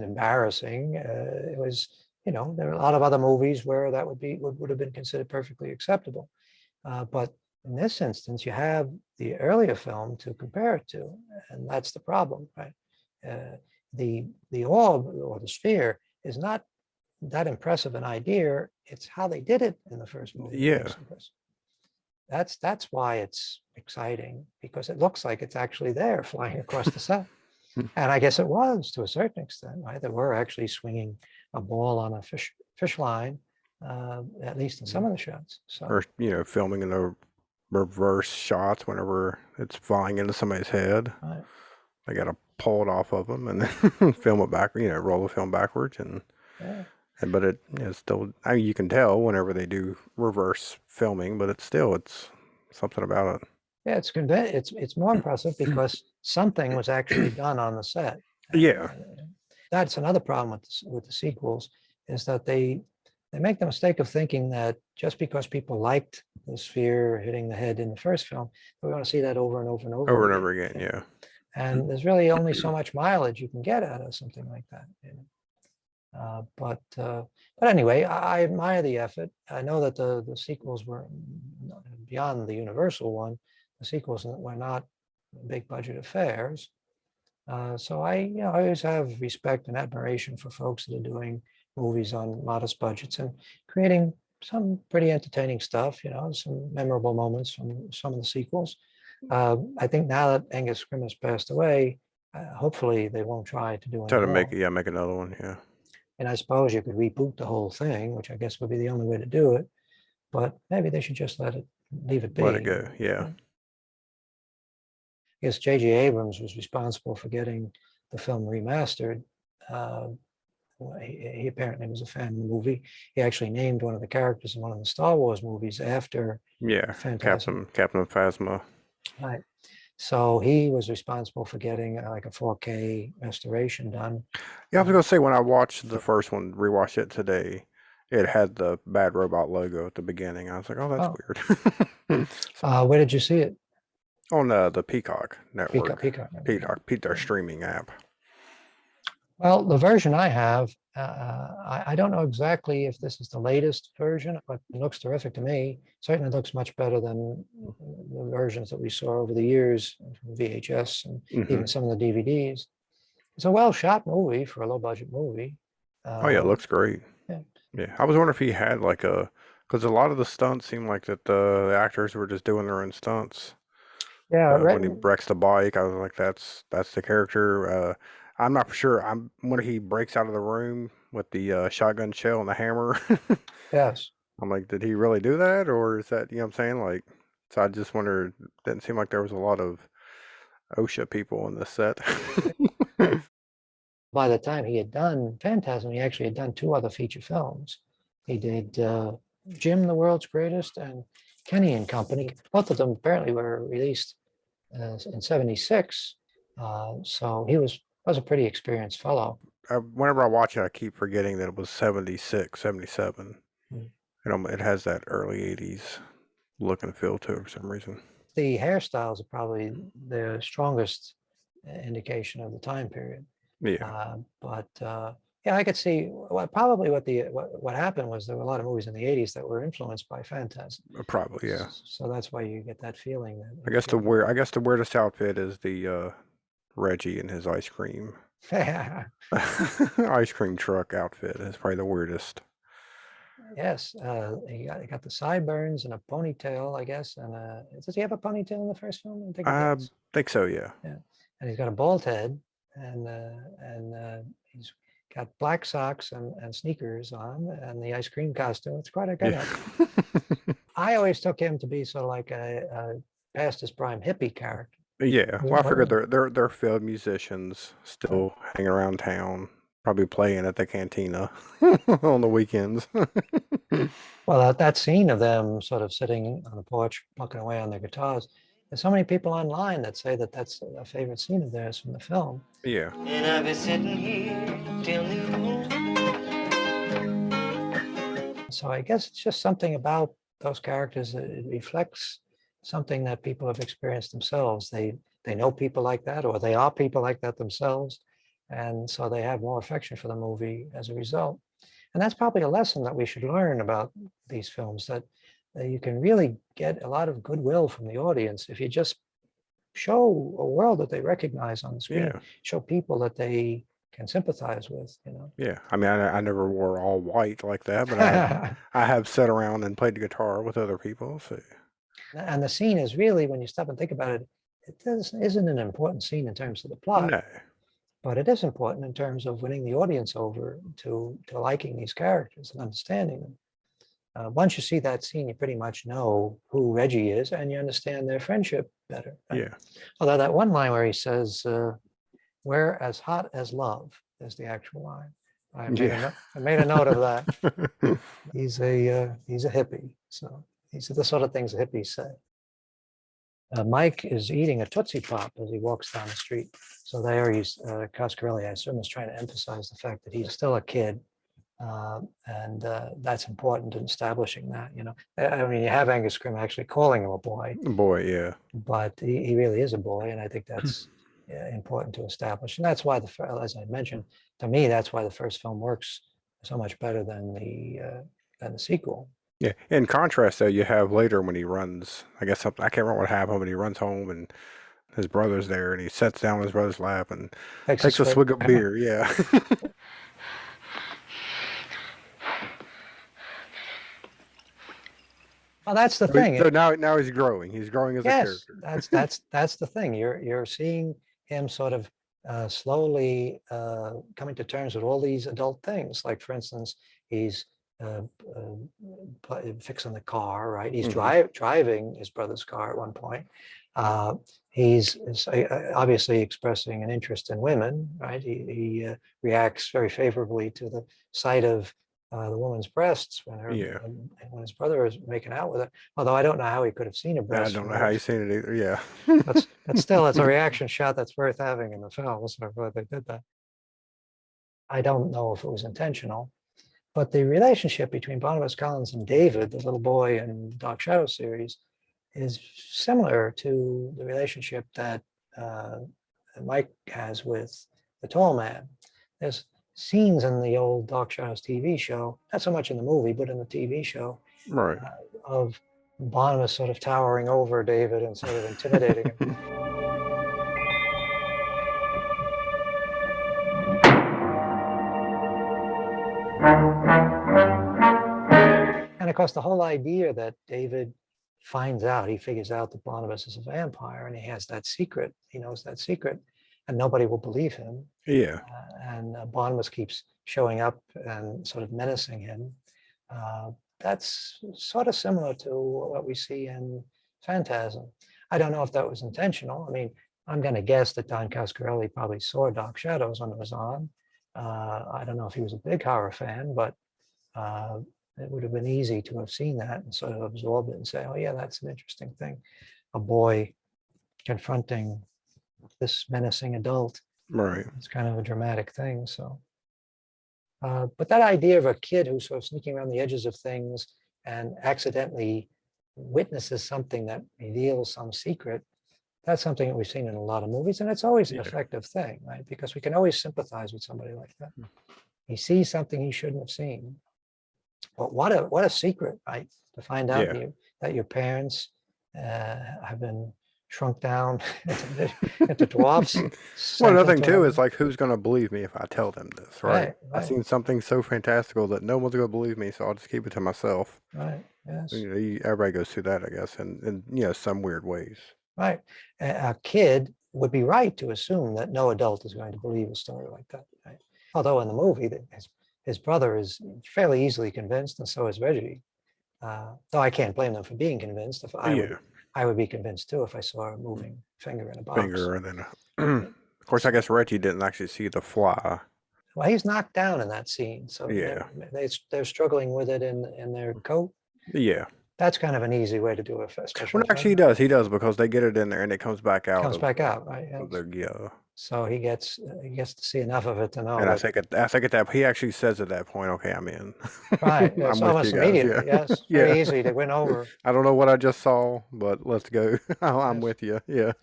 embarrassing. It was, there are a lot of other movies where that would have been considered perfectly acceptable. But in this instance, you have the earlier film to compare it to, and that's the problem, right? The orb or the sphere is not that impressive an idea. It's how they did it in the first movie. that Yeah. makes it impressive. That's why it's exciting, because it looks like it's actually there flying across the set. And I guess it was to a certain extent, right? They were actually swinging a ball on a fish line, at least in some of the shots. So Or, filming in the reverse shots whenever it's flying into somebody's head. right. They got to pull it off of them and then film it back, roll the film backwards. Yeah. But it's still, I mean, you can tell whenever they do reverse filming, but it's something about it. Yeah, it's more impressive because something was actually done on the set. Yeah. That's another problem with the sequels, is that they make the mistake of thinking that just because people liked the sphere hitting the head in the first film, we want to see that over and over and over. Over and over again, yeah. And there's really only so much mileage you can get out of something like that. But anyway, I admire the effort. I know that the sequels were beyond the Universal one. The sequels were not big budget affairs. So I always have respect and admiration for folks that are doing movies on modest budgets and creating some pretty entertaining stuff, some memorable moments from some of the sequels. I think now that Angus Scrimm has passed away, hopefully they won't try to do Try to anymore. make another one, yeah. And I suppose you could reboot the whole thing, which I guess would be the only way to do it. But maybe they should just leave it be. Let it go, yeah. I guess J.J. Abrams was responsible for getting the film remastered. He apparently was a fan of the movie. He actually named one of the characters in one of the Star Wars movies after Phantasm. Captain Phasma. Right. So he was responsible for getting like a 4K restoration done. Yeah, I was gonna say, when I watched the first one, rewatched it today, it had the Bad Robot logo at the beginning. I was like, oh, that's weird. Where did you see it? On the Peacock network. Peacock. Their streaming app. Well, the version I have, I don't know exactly if this is the latest version, but it looks terrific to me. Certainly looks much better than the versions that we saw over the years from VHS and even some of the DVDs. It's a well-shot movie for a low-budget movie. Oh yeah, it looks great. Yeah, I was wondering if he had because a lot of the stunts seemed like that the actors were just doing their own stunts. Yeah, when he wrecks the bike, I was like, that's the character. I'm not for sure. When he breaks out of the room with the shotgun shell and the hammer. Yes. I'm like, did he really do that, or is that, what I'm saying? Like, so I just wondered. Didn't seem like there was a lot of OSHA people in the set. By the time he had done Phantasm, he actually had done 2 other feature films. He did Jim, the World's Greatest, and Kenny and Company. Both of them apparently were released in '76. So he was a pretty experienced fellow. Whenever I watch it, I keep forgetting that it was 76, 77. It has that early 80s look and feel to it for some reason. The hairstyles are probably the strongest indication of the time period. Yeah. Yeah, I could see probably what happened was there were a lot of movies in the '80s that were influenced by Phantasm. Probably, yeah. So that's why you get that feeling. I guess the weirdest outfit is the Reggie and his ice cream ice cream truck outfit is probably the weirdest. Yes, he got the sideburns and a ponytail, I guess. And does he have a ponytail in the first film? I think so, yeah. Yeah, and he's got a bald head, and he's got black socks and sneakers on, and the ice cream costume. It's quite a good outfit. I always took him to be sort of like a past his prime hippie character. Yeah, well, I figured they're field musicians still hanging around town, probably playing at the cantina on the weekends. Well, that scene of them sort of sitting on the porch, plucking away on their guitars, there's so many people online that say that that's a favorite scene of theirs from the film. Yeah. And I'll be sitting here till noon. So I guess it's just something about those characters that it reflects something that people have experienced themselves. They know people like that, or they are people like that themselves. And so they have more affection for the movie as a result. And that's probably a lesson that we should learn about these films, that you can really get a lot of goodwill from the audience if you just show a world that they recognize on the screen, show people that they can sympathize with, you know. Yeah, I mean, I never wore all white like that, but I have sat around and played the guitar with other people. So And the scene is really, when you stop and think about it, isn't an important scene in terms of the plot, no, but it is important in terms of winning the audience over to liking these characters and understanding them. Once you see that scene, you pretty much know who Reggie is, and you understand their friendship better. Right? yeah, Although that one line where he says, "We're as hot as love," is the actual line. I made a note of that. He's a hippie, so these are the sort of things hippies say. Mike is eating a Tootsie Pop as he walks down the street. So there he's, Coscarelli, I assume, is trying to emphasize the fact that he's still a kid. And that's important in establishing that, you know. I mean, you have Angus Scrimm actually calling him a boy. boy, yeah, But he really is a boy, and I think that's important to establish. And that's why, as I mentioned, to me, that's why the first film works so much better than the sequel. yeah. In contrast, though, you have later when he runs. I guess I can't remember what happened, but he runs home and his brother's there, and he sits down on his brother's lap and takes a swig of beer. Yeah. Well, that's the thing. So now he's growing. He's growing as a character. That's the thing. You're seeing him sort of slowly coming to terms with all these adult things. Like, for instance, he's fixing the car, right? He's driving his brother's car at one point. He's obviously expressing an interest in women, right? He reacts very favorably to the sight of the woman's breasts when his brother is making out with her. Although I don't know how he could have seen a breast. I don't know how you've seen it either. Yeah. But still, it's a reaction shot that's worth having in the film. So I'm glad they did that. I don't know if it was intentional, but the relationship between Barnabas Collins and David, the little boy in Dark Shadow series, is similar to the relationship that Mike has with the tall man. There's scenes in the old Dark Shadows TV show, not so much in the movie, but in the TV show, right, of Barnabas sort of towering over David and sort of intimidating him. And of course, the whole idea that David he figures out that Barnabas is a vampire, and he has that secret, he knows that secret, and nobody will believe him. Yeah. And Barnabas keeps showing up and sort of menacing him. That's sort of similar to what we see in Phantasm. I don't know if that was intentional. I mean, I'm going to guess that Don Coscarelli probably saw Dark Shadows when it was on. I don't know if he was a big horror fan, but it would have been easy to have seen that and sort of absorb it and say, oh yeah, that's an interesting thing. A boy confronting this menacing adult. Right. It's kind of a dramatic thing. So, but that idea of a kid who's sort of sneaking around the edges of things and accidentally witnesses something that reveals some secret, that's something that we've seen in a lot of movies, and it's always an effective thing, right? Because we can always sympathize with somebody like that. He sees something he shouldn't have seen. But what a secret, right? To find out that your parents have been shrunk down into dwarfs. Well, another thing too is like, who's going to believe me if I tell them this, right? I've seen something so fantastical that no one's going to believe me, so I'll just keep it to myself. Right. Yes. You know, everybody goes through that, I guess, in some weird ways. Right. A kid would be right to assume that no adult is going to believe a story like that. Right? Although in the movie, his brother is fairly easily convinced, and so is Reggie. Though I can't blame them for being convinced. If I would be convinced too if I saw a moving finger in a box. And then, of course, I guess Reggie didn't actually see the fly. Well, he's knocked down in that scene, so they're struggling with it in their coat. Yeah. That's kind of an easy way to do a special. Well, actually, he does because they get it in there and it comes back out. Right? Yeah. So he gets to see enough of it to know. And I think at that he actually says at that point, "Okay, I'm in." Right. It's almost immediately. Yes. Very easy to win over. I don't know what I just saw, but let's go. I'm with you. Yeah.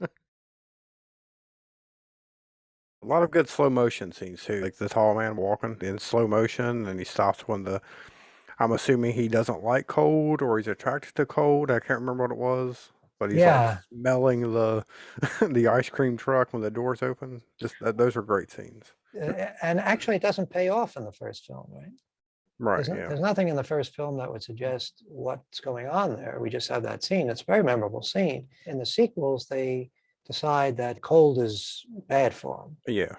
A lot of good slow motion scenes too, like the tall man walking in slow motion, and he stops when I'm assuming he doesn't like cold or he's attracted to cold. I can't remember what it was, but he's like smelling the ice cream truck when the doors open. Just those are great scenes. And actually, it doesn't pay off in the first film, right? Right. There's Yeah. nothing in the first film that would suggest what's going on there. We just have that scene. It's a very memorable scene. In the sequels, they decide that cold is bad for him. Yeah.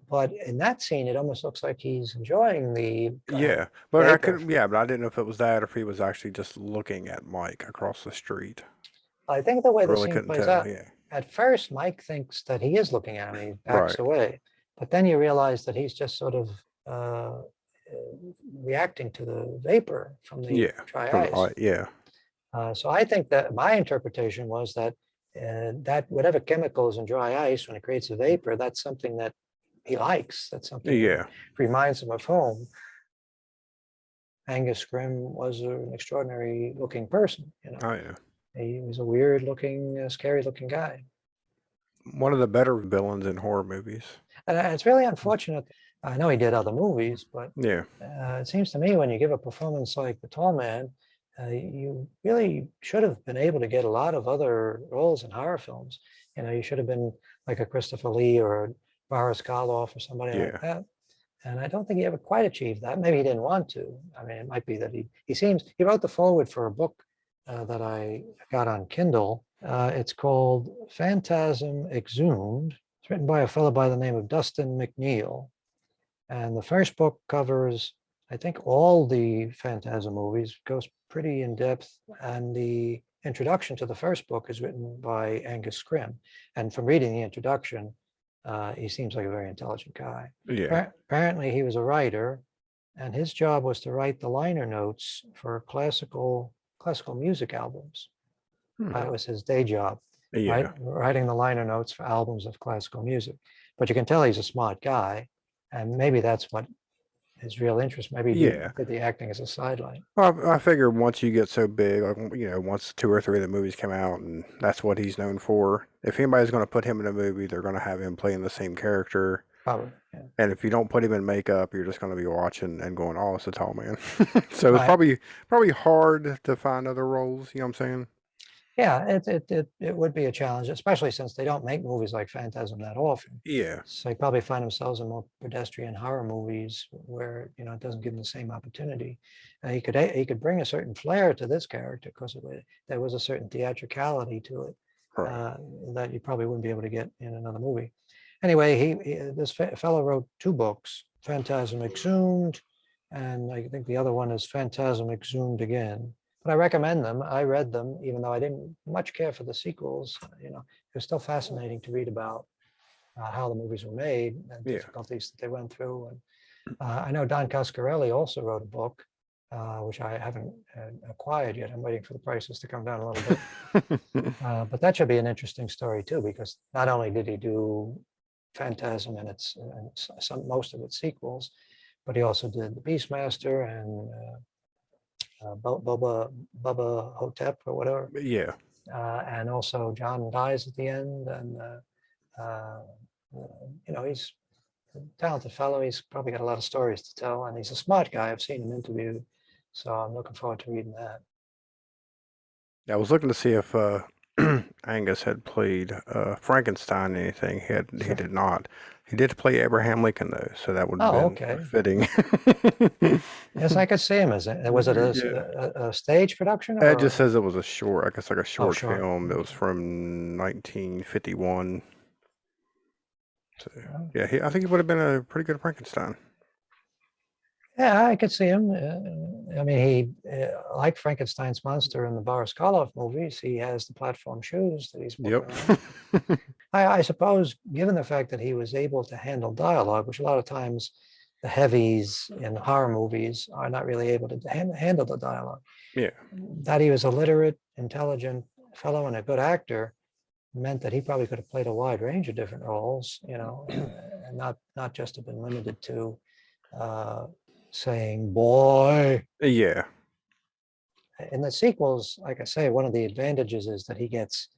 But in that scene, it almost looks like he's enjoying the Yeah. But I vapor. could. Yeah. But I didn't know if it was that or if he was actually just looking at Mike across the street. I think the way the Really scene couldn't plays tell. out, Yeah. at first, Mike thinks that he is looking at him. He backs Right. away. But then you realize that he's just sort of reacting to the vapor from the Yeah. dry From ice. yeah. So I think that my interpretation was that that whatever chemical is in dry ice, when it creates a vapor, that's something that he likes. That's something Yeah. that reminds him of home. Angus Scrimm was an extraordinary looking person. You know, Oh yeah. he was a weird looking, scary looking guy. One of the better villains in horror movies. And it's really unfortunate. I know he did other movies, but Yeah. it seems to me when you give a performance like The Tall Man, you really should have been able to get a lot of other roles in horror films. You know, you should have been like a Christopher Lee or a Boris Karloff or somebody Yeah. like that. And I don't think he ever quite achieved that. Maybe he didn't want to. I mean, it might be that he wrote the foreword for a book that I got on Kindle. It's called Phantasm Exhumed. It's written by a fellow by the name of Dustin McNeil. And the first book covers, I think, all the Phantasm movies, goes pretty in depth. And the introduction to the first book is written by Angus Scrimm. And from reading the introduction, he seems like a very intelligent guy. Yeah. Apparently, he was a writer, and his job was to write the liner notes for classical music albums. It was his day job, Yeah. writing the liner notes for albums of classical music. But you can tell he's a smart guy, and maybe that's what his real interest. Maybe he did the acting as a sideline. Well, I figure once you get so big, like once 2 or 3 of the movies come out, and that's what he's known for. If anybody's going to put him in a movie, they're going to have him playing the same character. Probably. Yeah. And if you don't put him in makeup, you're just going to be watching and going, "Oh, it's a tall man." So it's probably hard to find other roles. You know what I'm saying? Yeah, it would be a challenge, especially since they don't make movies like Phantasm that often. Yeah. So they probably find themselves in more pedestrian horror movies where it doesn't give them the same opportunity. He could bring a certain flair to this character because there was a certain theatricality to it that you probably wouldn't be able to get in another movie. Anyway, this fellow wrote 2 books, Phantasm Exhumed, and I think the other one is Phantasm Exhumed Again. But I recommend them. I read them, even though I didn't much care for the sequels. It was still fascinating to read about how the movies were made and difficulties that they went through. And I know Don Coscarelli also wrote a book, which I haven't acquired yet. I'm waiting for the prices to come down a little bit. But that should be an interesting story too, because not only did he do Phantasm and most of its sequels, but he also did The Beastmaster and Bubba Hotep or whatever. Yeah. And also John dies at the end, and he's a talented fellow. He's probably got a lot of stories to tell, and he's a smart guy. I've seen him interviewed, so I'm looking forward to reading that. Yeah, I was looking to see if Angus had played Frankenstein anything. He did not. He did play Abraham Lincoln though, so that would have been fitting. Yes, I could see him as it. Was it a stage production? It just says it was a short. I guess like a short short. film. It was from 1951. So yeah, I think it would have been a pretty good Frankenstein. Yeah, I could see him. I mean, he, like Frankenstein's monster in the Boris Karloff movies, he has the platform shoes that he's walking around. I suppose, given the fact that he was able to handle dialogue, which a lot of times the heavies in horror movies are not really able to handle the dialogue. Yeah. That he was a literate, intelligent fellow and a good actor meant that he probably could have played a wide range of different roles, and not just have been limited to saying "boy." Yeah. In the sequels, like I say, one of the advantages is that he gets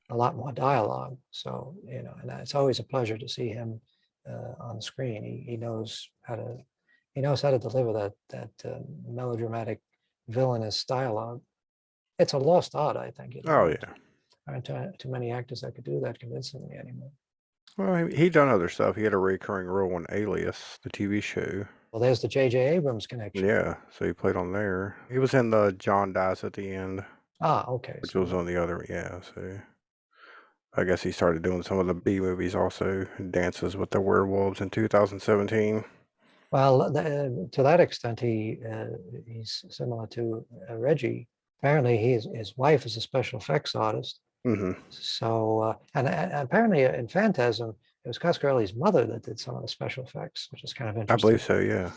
a lot more dialogue. So and it's always a pleasure to see him on screen. He knows how to deliver that melodramatic, villainous dialogue. It's a lost art, I think. Oh yeah. There aren't too many actors that could do that convincingly anymore. Well, he done other stuff. He had a recurring role in Alias, the TV show. Well, there's the J.J. Abrams connection. Yeah, so he played on there. He was in the John Dies at the End, Ah, okay. which So, was on the other. Yeah, so I guess he started doing some of the B movies also, Dances with the Werewolves in 2017. well, to that extent, he's similar to Reggie. Apparently, his wife is a special effects artist. Mm-hmm. So, and apparently in Phantasm, it was Coscarelli's mother that did some of the special effects, which is kind of I interesting. believe so, yeah.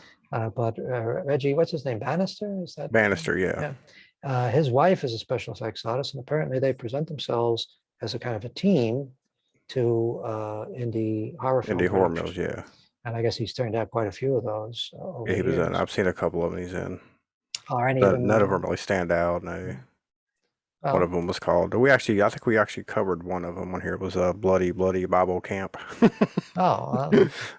But Reggie, what's his name? Bannister? Is that Bannister, yeah. Yeah. His wife is a special effects artist, and apparently they present themselves as a kind of a team to indie horror film Indie horror productions. films, yeah. And I guess he's turned out quite a few of those over Yeah, he the was in. years. I've seen a couple of them he's in. Are any of them? None of them really stand out, no. One Well, of them was called. I think we actually covered one of them when here. It was a Bloody Bible Camp. oh,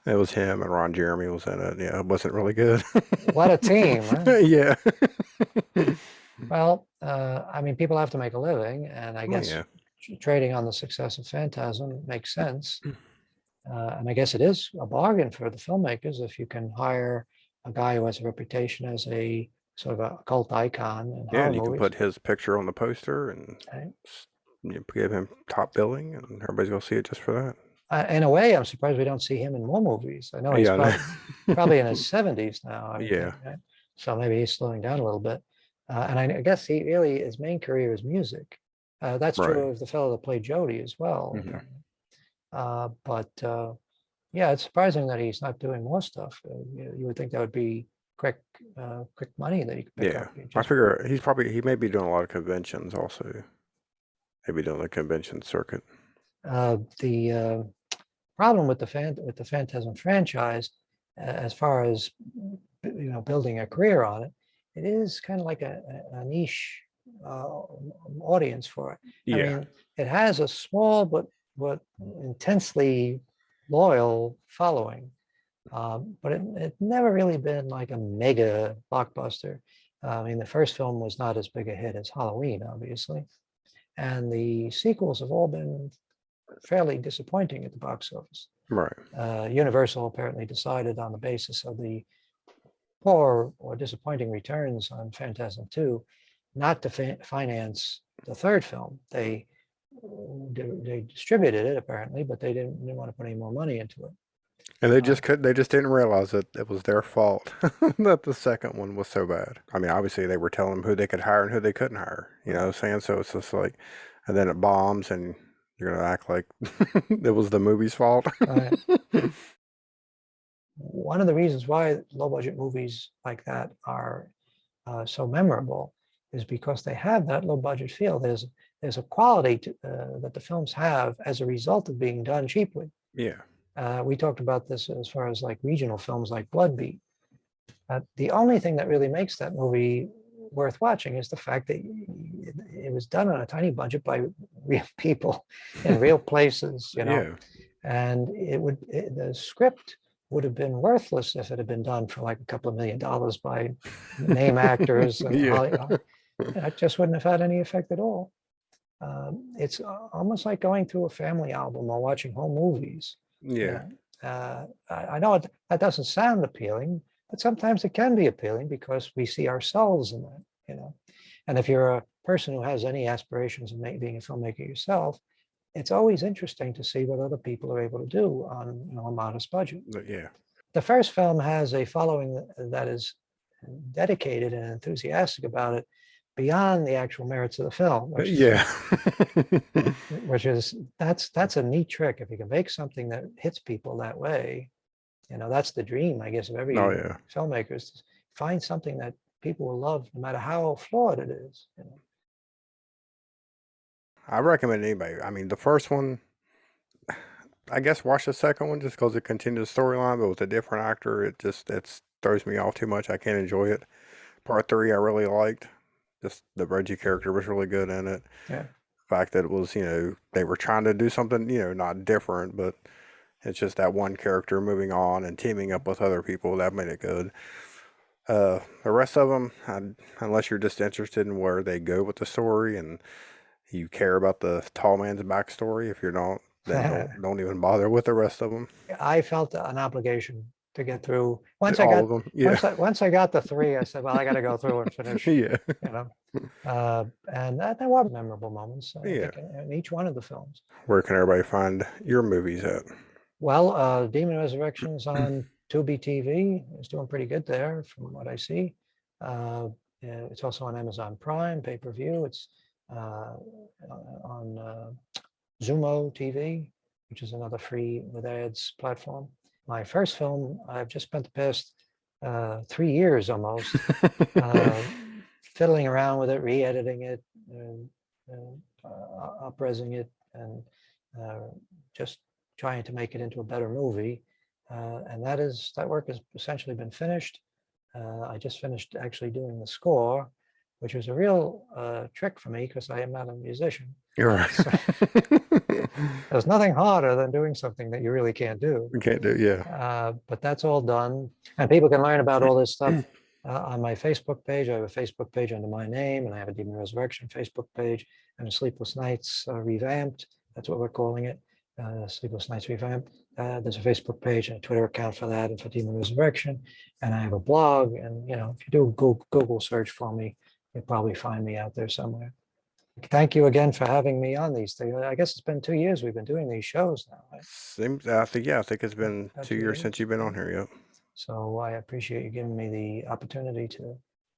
It was him and Ron Jeremy was in it. Yeah, it wasn't really good. what a team! Huh? Yeah. Well, I mean, people have to make a living, and I Well, guess yeah. trading on the success of Phantasm makes sense. And I guess it is a bargain for the filmmakers if you can hire a guy who has a reputation as a sort of a cult icon in Yeah, horror and you can movies. put his picture on the poster and Right. you give him top billing, and everybody's gonna see it just for that. In a way, I'm surprised we don't see him in more movies. I know he's Yeah, I know. probably in his 70s now. I would Yeah. think, right? So maybe he's slowing down a little bit. And I guess his main career is music. That's true Right. of the fellow that played Jody as well. Mhm. apparently. But yeah, it's surprising that he's not doing more stuff. You would think that would be quick money that he could pick Yeah, up. I figure he may be doing a lot of conventions also. Maybe doing the convention circuit. The problem with the Phantasm franchise, as far as building a career on it, it is kind of like a niche audience for it. I Yeah. mean, it has a small but intensely loyal following, but it never really been like a mega blockbuster. I mean, the first film was not as big a hit as Halloween, obviously, and the sequels have all been fairly disappointing at the box office. Right. Universal apparently decided on the basis of the poor or disappointing returns on Phantasm 2 not to finance the third film. They distributed it apparently, but they didn't want to put any more money into it. And they just didn't realize that it was their fault that the second one was so bad. I mean, obviously they were telling them who they could hire and who they couldn't hire, you know what I'm saying? So it's just like, and then it bombs and you're going to act like it was the movie's fault. One of the reasons why low budget movies like that are so memorable is because they have that low budget feel. There's a quality that the films have as a result of being done cheaply. Yeah. We talked about this as far as like regional films like Bloodbeat. The only thing that really makes that movie worth watching is the fact that it was done on a tiny budget by real people in real places, Yeah. and the script would have been worthless if it had been done for like a couple of $1 million by name actors. And it just wouldn't have had any effect at all. It's almost like going through a family album or watching home movies. Yeah. I know that doesn't sound appealing, but sometimes it can be appealing because we see ourselves in that, And if you're a person who has any aspirations of being a filmmaker yourself, it's always interesting to see what other people are able to do on a modest budget. Yeah. The first film has a following that is dedicated and enthusiastic about it beyond the actual merits of the film. That's a neat trick. If you can make something that hits people that way, that's the dream, I guess, of every filmmaker, is to find something that people will love no matter how flawed it is. I recommend anybody. I mean, the first one, I guess watch the second one just because it continues the storyline, but with a different actor, it throws me off too much. I can't enjoy it. Part 3, I really liked. Just the Reggie character was really good in it. Yeah. The fact that it was, they were trying to do something, not different, but it's just that one character moving on and teaming up with other people that made it good. The rest of them, unless you're just interested in where they go with the story and you care about the tall man's backstory, if you're not, then don't even bother with the rest of them. I felt an obligation to get through. Once All I of got them. Yeah. once I got the 3, I said, well, I got to go through and finish. Yeah. You know, and there were memorable moments, I Yeah. think, in each one of the films. Where can everybody find your movies at? Well, Demon Resurrections on Tubi TV. It's doing pretty good there from what I see. Yeah, it's also on Amazon Prime, pay-per-view. It's on Zumo TV, which is another free with ads platform. My first film, I've just spent the past 3 years almost fiddling around with it, re-editing it, up-resing it, and just trying to make it into a better movie. And that work has essentially been finished. I just finished actually doing the score, which was a real trick for me because I am not a musician. You're right. So, there's nothing harder than doing something that you really can't do. We can't do, yeah. But that's all done. And people can learn about all this stuff on my Facebook page. I have a Facebook page under my name, and I have a Demon Resurrection Facebook page, and a Sleepless Nights Revamped. That's what we're calling it. Sleepless Nights Revamped. There's a Facebook page and a Twitter account for that and for Demon Resurrection. And I have a blog. And, if you do a Google search for me, you'll probably find me out there somewhere. Thank you again for having me on these things. I guess it's been 2 years we've been doing these shows now. Right? I think it's been 2 years since you've been on here. Yep. So I appreciate you giving me the opportunity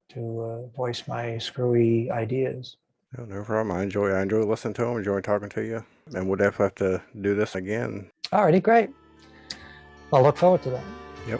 to voice my screwy ideas. No problem. I enjoy listening to them, enjoy talking to you. And we'll definitely have to do this again. Alrighty, great. I'll look forward to that. Yep.